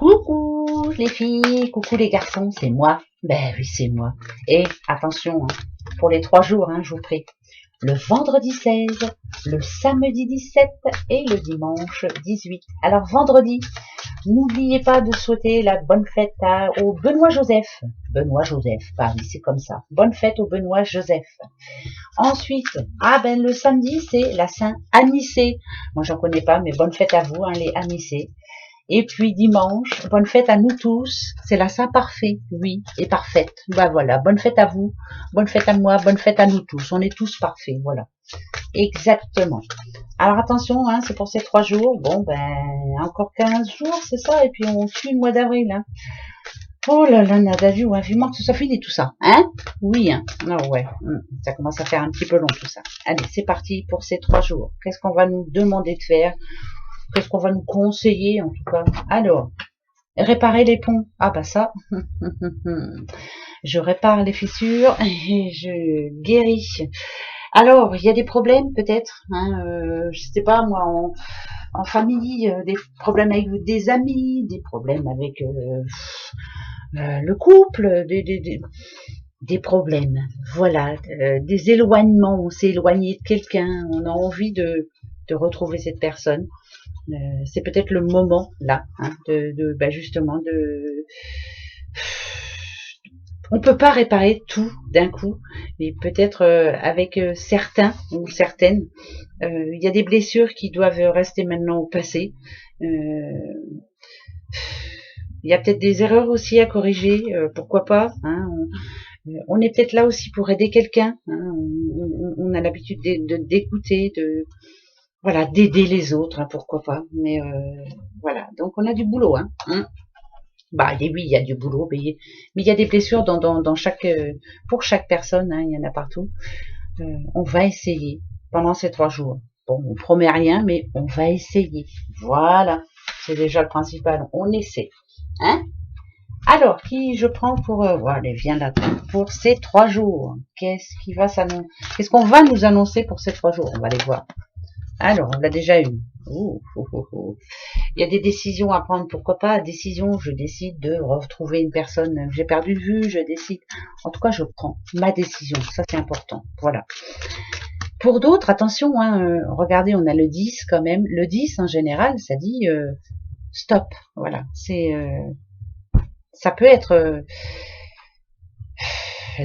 Coucou les filles, coucou les garçons, c'est moi. Ben oui, c'est moi. Et attention, hein, pour les 3 jours, hein, je vous prie. Le vendredi 16, le samedi 17 et le dimanche 18. Alors vendredi, n'oubliez pas de souhaiter la bonne fête au Benoît Joseph. Benoît Joseph, bah oui, c'est comme ça. Bonne fête au Benoît Joseph. Ensuite, le samedi, c'est la Saint Anicet. Moi, j'en connais pas, mais bonne fête à vous, hein, les Anicet. Et puis dimanche, bonne fête à nous tous. C'est la Saint-Parfait, oui, et parfaite. Bah voilà, bonne fête à vous, bonne fête à moi, bonne fête à nous tous. On est tous parfaits, voilà. Exactement. Alors attention, hein, c'est pour ces 3 jours. Bon, encore 15 jours, c'est ça. Et puis on suit le mois d'avril. Hein. Oh là là, nada vu, ouais, vivement que ce soit fini tout ça. Hein? Oui, hein. Ah ouais, ça commence à faire un petit peu long tout ça. Allez, c'est parti pour ces 3 jours. Qu'est-ce qu'on va nous demander de faire? Qu'est-ce qu'on va nous conseiller, en tout cas? Alors, réparer les ponts. Ah bah ça, je répare les fissures et je guéris. Alors, il y a des problèmes peut-être, hein, je sais pas moi, en famille, des problèmes avec des amis, des problèmes avec le couple, des problèmes. Voilà, des éloignements. On s'est éloigné de quelqu'un, on a envie de retrouver cette personne. C'est peut-être le moment là, hein, justement de. On peut pas réparer tout d'un coup, mais peut-être avec certains ou certaines, il y a des blessures qui doivent rester maintenant au passé. Il y a peut-être des erreurs aussi à corriger, pourquoi pas. Hein, on est peut-être là aussi pour aider quelqu'un. Hein, on a l'habitude d'écouter, voilà, d'aider les autres, hein, pourquoi pas. Mais voilà, donc on a du boulot. Hein. Bah oui, il y a du boulot, mais il y a des blessures dans chaque, pour chaque personne, hein, il y en a partout. On va essayer pendant ces 3 jours. Bon, on promet rien, mais on va essayer. Voilà, c'est déjà le principal. On essaie. Hein? Alors, qui je prends pour, allez, viens là, pour ces 3 jours. Qu'est-ce qu'on va nous annoncer pour ces 3 jours? On va les voir. Alors, on l'a déjà eu. Il y a des décisions à prendre, pourquoi pas? Décision, je décide de retrouver une personne que j'ai perdu de vue, je décide. En tout cas, je prends ma décision. Ça, c'est important. Voilà. Pour d'autres, attention, hein, regardez, on a le 10 quand même. Le 10, en général, ça dit stop. Voilà. Ça peut être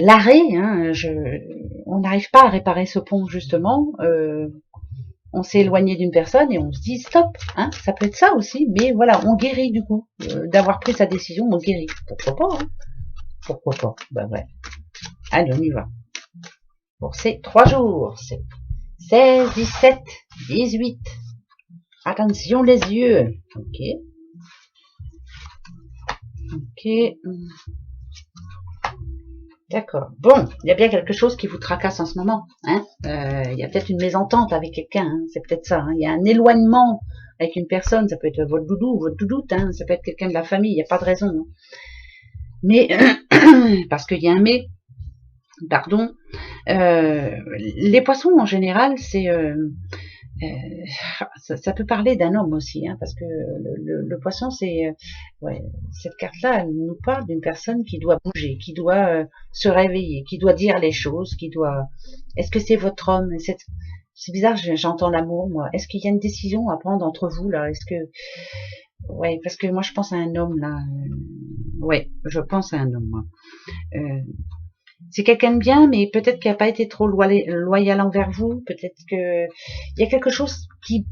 l'arrêt. Hein, on n'arrive pas à réparer ce pont, justement. On s'est éloigné d'une personne et on se dit stop, hein, ça peut être ça aussi, mais voilà, on guérit du coup, d'avoir pris sa décision, on guérit. Pourquoi pas, hein? Pourquoi pas? Bah ouais. Allez, on y va. Pour ces 3 jours, c'est 16, 17, 18. Attention les yeux. Ok. Ok. D'accord. Bon, il y a bien quelque chose qui vous tracasse en ce moment. Hein, il y a peut-être une mésentente avec quelqu'un. Hein, c'est peut-être ça. Hein, il y a un éloignement avec une personne. Ça peut être votre doudou, votre doudoute. Hein, ça peut être quelqu'un de la famille. Il n'y a pas de raison. Hein. Mais parce qu'il y a un mais. Pardon. Les poissons en général, c'est ça peut parler d'un homme aussi, hein, parce que le poisson, c'est cette carte-là, elle nous parle d'une personne qui doit bouger, qui doit se réveiller, qui doit dire les choses, qui doit. Est-ce que c'est votre homme? C'est bizarre, j'entends l'amour, moi. Est-ce qu'il y a une décision à prendre entre vous là? Est-ce que ouais, parce que moi je pense à un homme là. Ouais, je pense à un homme moi. C'est quelqu'un de bien, mais peut-être qu'il n'a pas été trop loyal envers vous. Peut-être que il y a quelque chose qui,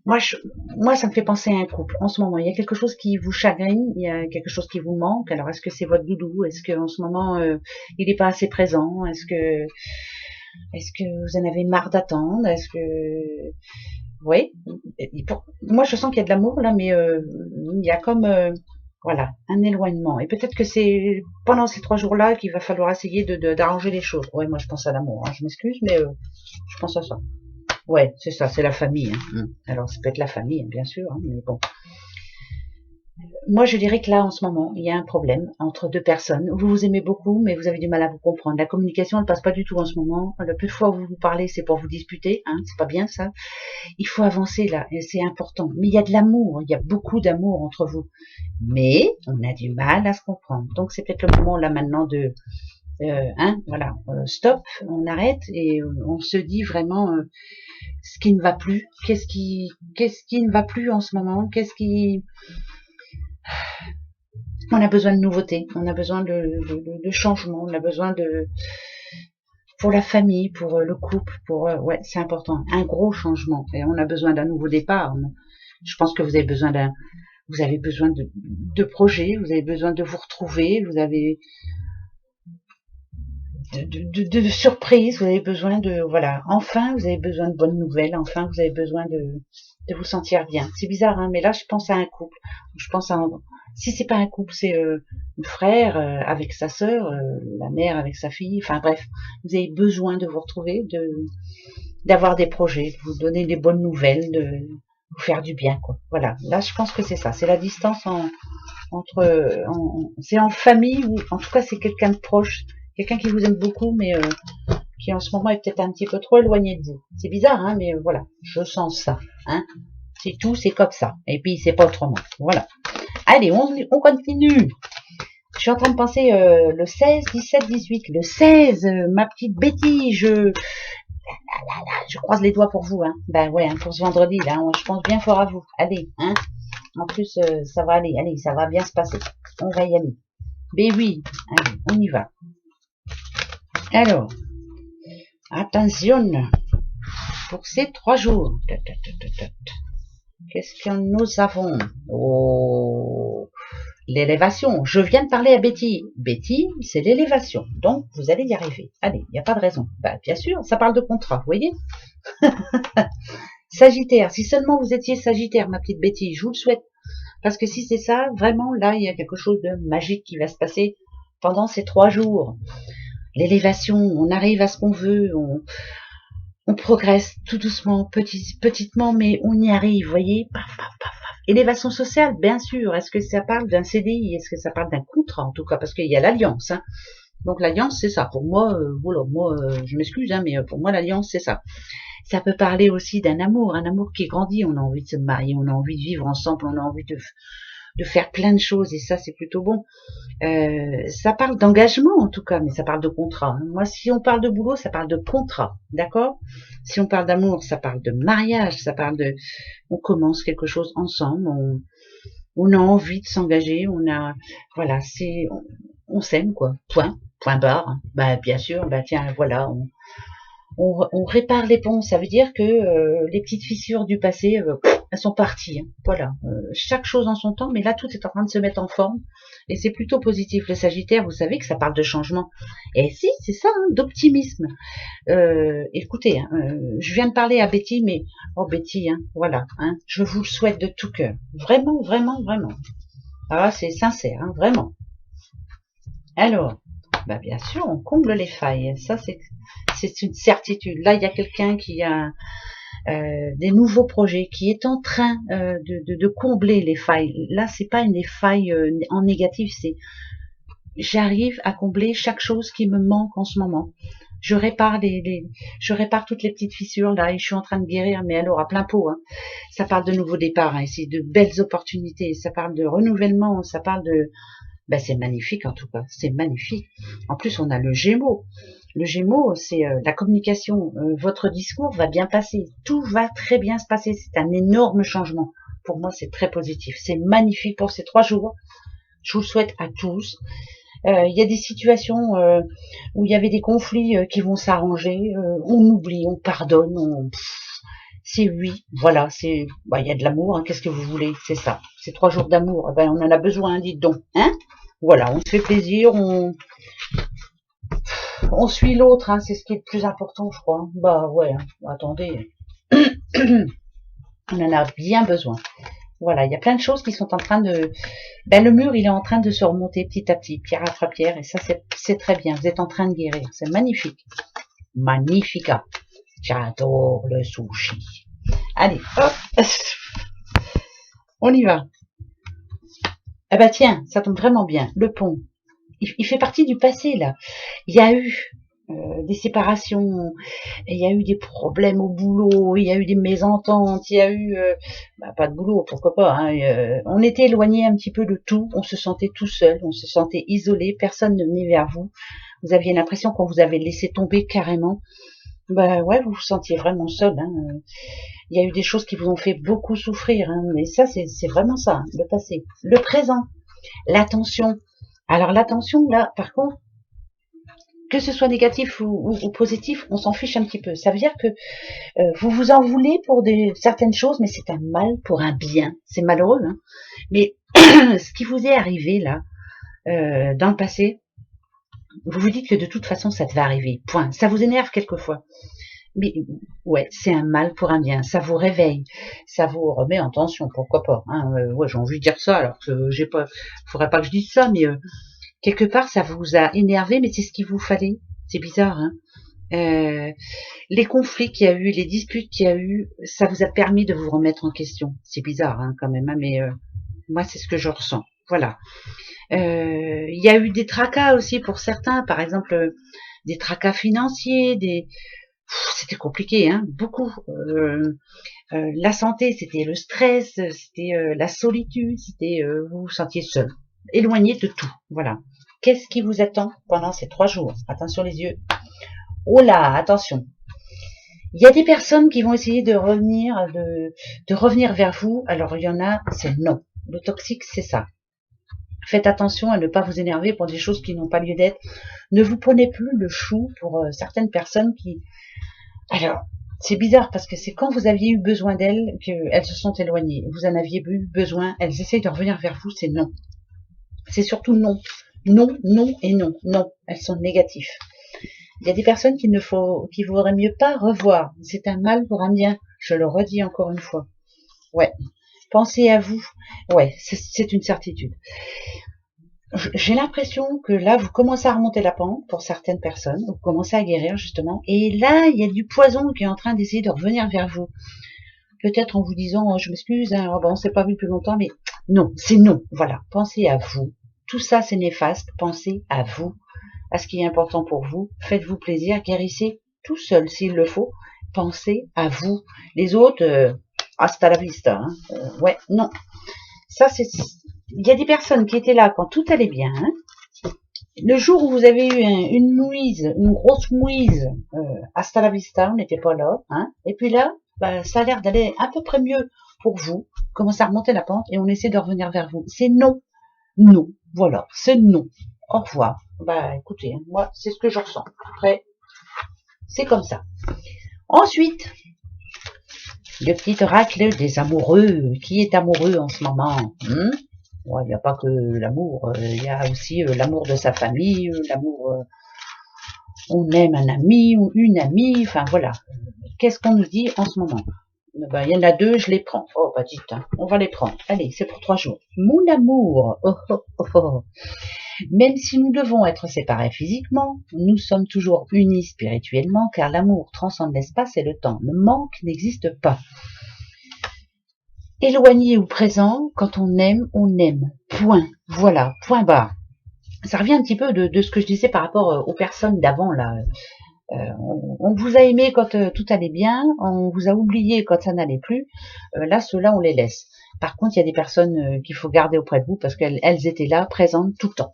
moi, ça me fait penser à un couple en ce moment. Il y a quelque chose qui vous chagrine, il y a quelque chose qui vous manque. Alors, est-ce que c'est votre doudou? Est-ce que en ce moment il n'est pas assez présent? Est-ce que vous en avez marre d'attendre? Est-ce que oui, moi je sens qu'il y a de l'amour là, mais il y a comme voilà, un éloignement. Et peut-être que c'est pendant ces 3 jours-là qu'il va falloir essayer d'arranger les choses. Ouais, moi je pense à l'amour, hein. Je m'excuse, mais je pense à ça. Ouais, c'est ça, c'est la famille. Hein. Alors ça peut être la famille, hein, bien sûr, hein, mais bon. Moi, je dirais que là, en ce moment, il y a un problème entre deux personnes. Vous vous aimez beaucoup, mais vous avez du mal à vous comprendre. La communication, elle passe pas du tout en ce moment. Le peu de fois où vous vous parlez, c'est pour vous disputer, hein, c'est pas bien ça. Il faut avancer là, et c'est important. Mais il y a de l'amour, il y a beaucoup d'amour entre vous. Mais on a du mal à se comprendre. Donc c'est peut-être le moment là maintenant de, voilà, stop, on arrête et on se dit vraiment ce qui ne va plus. Qu'est-ce qui ne va plus en ce moment? On a besoin de nouveautés, on a besoin de changement, on a besoin de, pour la famille, pour le couple, pour, ouais, c'est important, un gros changement. Et on a besoin d'un nouveau départ. Je pense que vous avez besoin de projets, vous avez besoin de vous retrouver, vous avez de surprises, vous avez besoin de, voilà, enfin, vous avez besoin de bonnes nouvelles, enfin, vous avez besoin de vous sentir bien. C'est bizarre, hein, mais là, je pense à un couple. Je pense à si c'est pas un couple, c'est le frère avec sa sœur, la mère avec sa fille, enfin bref, vous avez besoin de vous retrouver, d'avoir des projets, de vous donner des bonnes nouvelles, de vous faire du bien, quoi. Voilà, là, je pense que c'est ça, c'est la distance c'est en famille ou en tout cas c'est quelqu'un de proche, quelqu'un qui vous aime beaucoup, mais qui en ce moment est peut-être un petit peu trop éloigné de vous. C'est bizarre, hein, mais voilà, je sens ça, hein. C'est tout, c'est comme ça. Et puis c'est pas autrement. Voilà. Allez, on continue. Je suis en train de penser le 16, 17, 18. Le 16, ma petite Betty, je croise les doigts pour vous, hein. Ben ouais, hein, pour ce vendredi, là, je pense bien fort à vous. Allez, hein. En plus, ça va aller, allez, ça va bien se passer. On va y aller. Ben oui, allez, on y va. Alors, attention, pour ces 3 jours. Qu'est-ce que nous avons? Oh, l'élévation. Je viens de parler à Betty. Betty, c'est l'élévation. Donc, vous allez y arriver. Allez, il n'y a pas de raison. Bah, bien sûr, ça parle de contrat, vous voyez. Sagittaire. Si seulement vous étiez Sagittaire, ma petite Betty, je vous le souhaite. Parce que si c'est ça, vraiment, là, il y a quelque chose de magique qui va se passer pendant ces 3 jours. L'élévation, on arrive à ce qu'on veut, on progresse tout doucement, petitement, mais on y arrive, vous voyez. Paf, paf, paf, paf. Élévation sociale, bien sûr. Est-ce que ça parle d'un CDI? Est-ce que ça parle d'un contrat, en tout cas? Parce qu'il y a l'alliance, hein. Donc l'alliance, c'est ça. Pour moi, voilà, moi, je m'excuse, hein, mais pour moi, l'alliance, c'est ça. Ça peut parler aussi d'un amour, un amour qui grandit. On a envie de se marier, on a envie de vivre ensemble, on a envie de faire plein de choses, et ça, c'est plutôt bon. Ça parle d'engagement en tout cas, mais ça parle de contrat. Moi, si on parle de boulot, ça parle de contrat, d'accord? Si on parle d'amour, ça parle de mariage, ça parle de, on commence quelque chose ensemble, on a envie de s'engager, voilà, on s'aime quoi. Point barre. Bah bien sûr, bah tiens, voilà, on répare les ponts. Ça veut dire que les petites fissures du passé, elles sont parties. Hein. Voilà, chaque chose en son temps, mais là tout est en train de se mettre en forme et c'est plutôt positif. Le Sagittaire, vous savez que ça parle de changement. Et si, c'est ça, hein, d'optimisme. Écoutez, hein, je viens de parler à Betty, mais oh Betty, hein, voilà, hein, je vous le souhaite de tout cœur. Vraiment, vraiment, vraiment. Ah, c'est sincère, hein, vraiment. Alors, bah bien sûr, on comble les failles. Ça, c'est une certitude. Là, il y a quelqu'un qui a des nouveaux projets, qui est en train de combler les failles. Là, c'est pas une faille en négatif, c'est j'arrive à combler chaque chose qui me manque en ce moment. Je répare je répare toutes les petites fissures là et je suis en train de guérir, mais alors à plein pot. Hein. Ça parle de nouveaux départs, hein, ici, de belles opportunités, ça parle de renouvellement, ça parle de, ben c'est magnifique en tout cas, c'est magnifique. En plus, on a le Gémeaux. Le Gémeaux, c'est la communication. Votre discours va bien passer, tout va très bien se passer. C'est un énorme changement. Pour moi, c'est très positif. C'est magnifique pour ces 3 jours. Je vous le souhaite à tous. Il y a des situations où il y avait des conflits qui vont s'arranger. On oublie, on pardonne, c'est oui, voilà, c'est, bah, il y a de l'amour, hein, qu'est-ce que vous voulez, c'est ça, c'est 3 jours d'amour, ben, on en a besoin, dites donc, hein, voilà, on se fait plaisir, on suit l'autre, hein, c'est ce qui est le plus important, je crois, bah ouais, hein, attendez, on en a bien besoin, voilà, il y a plein de choses qui sont en train de, ben, le mur, il est en train de se remonter petit à petit, pierre après pierre, et ça, c'est très bien, vous êtes en train de guérir, c'est magnifique, magnifica, j'adore le sushi. Allez, hop, on y va. Ah bah tiens, ça tombe vraiment bien. Le pont, il fait partie du passé là. Il y a eu des séparations, il y a eu des problèmes au boulot, il y a eu des mésententes, il y a eu pas de boulot, pourquoi pas. Hein, on était éloigné un petit peu de tout, on se sentait tout seul, on se sentait isolé, personne ne venait vers vous. Vous aviez l'impression qu'on vous avait laissé tomber carrément. Bah ouais, vous vous sentiez vraiment seul. Hein. Il y a eu des choses qui vous ont fait beaucoup souffrir, hein, mais ça c'est vraiment ça, hein, le passé. Le présent, l'attention. Alors l'attention là, par contre, que ce soit négatif ou positif, on s'en fiche un petit peu. Ça veut dire que vous vous en voulez pour certaines choses, mais c'est un mal pour un bien. C'est malheureux, hein. Mais ce qui vous est arrivé là, dans le passé, vous vous dites que de toute façon ça devait arriver. Point. Ça vous énerve quelquefois. Mais ouais, c'est un mal pour un bien. Ça vous réveille, ça vous remet en tension. Pourquoi pas, hein. Ouais, j'ai envie de dire ça, alors que j'ai pas, faudrait pas que je dise ça, mais quelque part ça vous a énervé, mais c'est ce qu'il vous fallait. C'est bizarre, hein. Les conflits qu'il y a eu, les disputes qu'il y a eu, ça vous a permis de vous remettre en question. C'est bizarre, hein, quand même, hein, mais moi c'est ce que je ressens. Voilà. Il y a eu des tracas aussi pour certains, par exemple des tracas financiers, c'était compliqué, hein, beaucoup. La santé, c'était le stress, c'était la solitude, c'était vous vous sentiez seul, éloigné de tout. Voilà. Qu'est-ce qui vous attend pendant ces 3 jours? Attention les yeux. Oh là, attention. Il y a des personnes qui vont essayer de revenir vers vous. Alors il y en a, c'est non. Le toxique, c'est ça. Faites attention à ne pas vous énerver pour des choses qui n'ont pas lieu d'être. Ne vous prenez plus le chou pour certaines personnes qui... Alors, c'est bizarre parce que c'est quand vous aviez eu besoin d'elles qu'elles se sont éloignées. Vous en aviez eu besoin, elles essayent de revenir vers vous, c'est non. C'est surtout non. Non, non et non. Non, elles sont négatives. Il y a des personnes qu'il vaudrait mieux pas revoir. C'est un mal pour un bien. Je le redis encore une fois. Ouais. Pensez à vous. Ouais, c'est une certitude. J'ai l'impression que là, vous commencez à remonter la pente pour certaines personnes. Vous commencez à guérir, justement. Et là, il y a du poison qui est en train d'essayer de revenir vers vous. Peut-être en vous disant, oh, je m'excuse, hein, oh, ben, on s'est pas vu depuis longtemps, mais non, c'est non. Voilà. Pensez à vous. Tout ça, c'est néfaste. Pensez à vous, à ce qui est important pour vous. Faites-vous plaisir. Guérissez tout seul s'il le faut. Pensez à vous. Les autres, hasta la vista. Hein. Ouais, non. Ça, c'est... Il y a des personnes qui étaient là quand tout allait bien. Hein. Le jour où vous avez eu une mouise, une grosse mouise, hasta la vista, on n'était pas là. Hein. Et puis là, bah, ça a l'air d'aller à peu près mieux pour vous. Commence à remonter la pente et on essaie de revenir vers vous. C'est non. Non. Voilà. C'est non. Au revoir. Bah, écoutez, moi, c'est ce que je ressens. Après, c'est comme ça. Ensuite, le petit oracle des amoureux. Qui est amoureux en ce moment? Il n'y a pas que l'amour, il y a aussi l'amour de sa famille, l'amour, on aime un ami ou une amie, enfin voilà. Qu'est-ce qu'on nous dit en ce moment? Ben, il y en a 2, je les prends. Oh, bah dites, hein, on va les prendre. Allez, c'est pour 3 jours. Mon amour, oh, oh, oh, oh. Même si nous devons être séparés physiquement, nous sommes toujours unis spirituellement, car l'amour transcende l'espace et le temps. Le manque n'existe pas. Éloigné ou présent, quand on aime, point, voilà, point barre. Ça revient un petit peu de ce que je disais par rapport aux personnes d'avant, là. On vous a aimé quand tout allait bien, on vous a oublié quand ça n'allait plus, là, ceux-là, on les laisse. Par contre, il y a des personnes qu'il faut garder auprès de vous parce qu'elles étaient là, présentes tout le temps.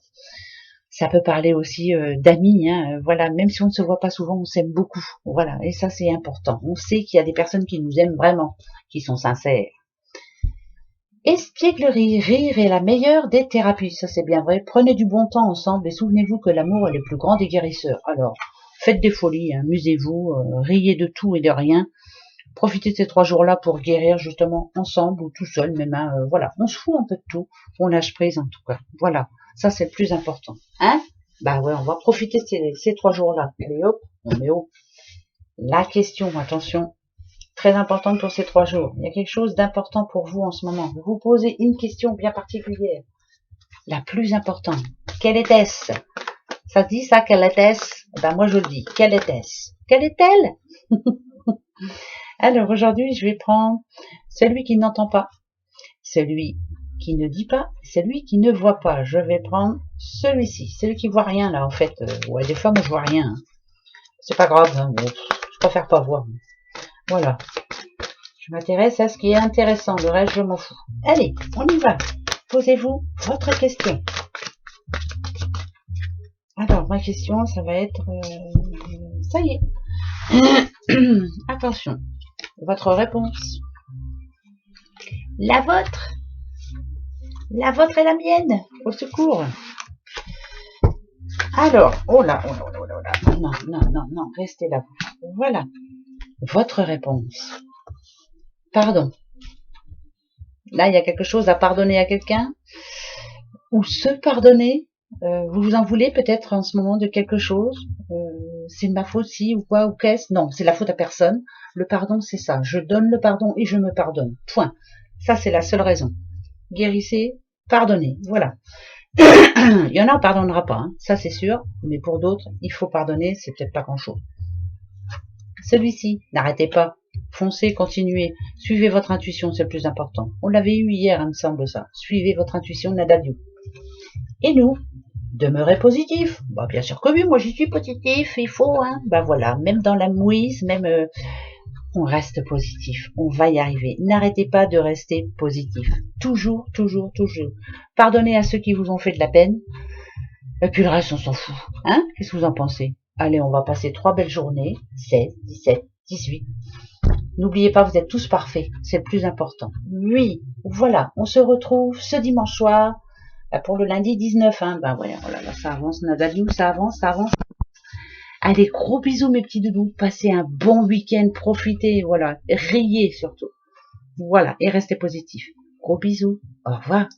Ça peut parler aussi d'amis, hein, voilà, même si on ne se voit pas souvent, on s'aime beaucoup, voilà, et ça, c'est important. On sait qu'il y a des personnes qui nous aiment vraiment, qui sont sincères. Espièglerie, rire est la meilleure des thérapies, ça c'est bien vrai. Prenez du bon temps ensemble et souvenez-vous que l'amour est le plus grand des guérisseurs. Alors, faites des folies, hein, amusez-vous, riez de tout et de rien. Profitez de ces 3 jours-là pour guérir justement ensemble ou tout seul, même, hein, voilà. On se fout un peu de tout, on lâche prise en tout cas. Voilà, ça c'est le plus important. Hein? Bah ouais, on va profiter de ces 3 jours-là. Allez hop, on met haut. La question, attention. Très importante pour ces 3 jours. Il y a quelque chose d'important pour vous en ce moment. Vous vous posez une question bien particulière. La plus importante. Quelle était-ce? Ça se dit ça, quelle était-ce? Ben moi je le dis. Quelle était-ce? Quelle est-elle? Alors aujourd'hui je vais prendre celui qui n'entend pas, celui qui ne dit pas, celui qui ne voit pas. Je vais prendre celui-ci, celui qui voit rien là en fait. Ouais, des fois moi je vois rien. Hein. C'est pas grave, hein. Bon, je préfère pas voir. Voilà. Je m'intéresse à ce qui est intéressant, le reste je m'en fous. Allez, on y va. Posez-vous votre question. Alors, ma question, ça va être... ça y est. Attention. Votre réponse. La vôtre. La vôtre et la mienne. Au secours. Alors, oh là, oh là, oh là, oh là. Non, non, non, non, restez là. Voilà. Votre réponse. Pardon. Là, il y a quelque chose à pardonner à quelqu'un. Ou se pardonner. Vous vous en voulez peut-être en ce moment de quelque chose. C'est de ma faute si ou quoi ou qu'est-ce. Non, c'est la faute à personne. Le pardon, c'est ça. Je donne le pardon et je me pardonne. Point. Ça, c'est la seule raison. Guérissez, pardonnez. Voilà. Il y en a, on pardonnera pas. Hein. Ça, c'est sûr. Mais pour d'autres, il faut pardonner. C'est peut-être pas grand-chose. Celui-ci, n'arrêtez pas. Foncez, continuez. Suivez votre intuition, c'est le plus important. On l'avait eu hier, il me semble ça. Suivez votre intuition, nada du. Et nous, demeurez positif. Bah, bien sûr que oui, moi j'y suis positif, il faut, hein. Bah voilà, même dans la mouise, même on reste positif. On va y arriver. N'arrêtez pas de rester positif. Toujours, toujours, toujours. Pardonnez à ceux qui vous ont fait de la peine. Et puis le reste, on s'en fout. Hein? Qu'est-ce que vous en pensez? Allez, on va passer 3 belles journées. 16, 17, 18. N'oubliez pas, vous êtes tous parfaits. C'est le plus important. Oui, voilà. On se retrouve ce dimanche soir. Pour le lundi 19, hein, ben voilà, oh là là, ça avance, Nadalou, ça avance, ça avance. Allez, gros bisous mes petits doudous, passez un bon week-end, profitez, voilà, riez surtout. Voilà, et restez positifs. Gros bisous, au revoir.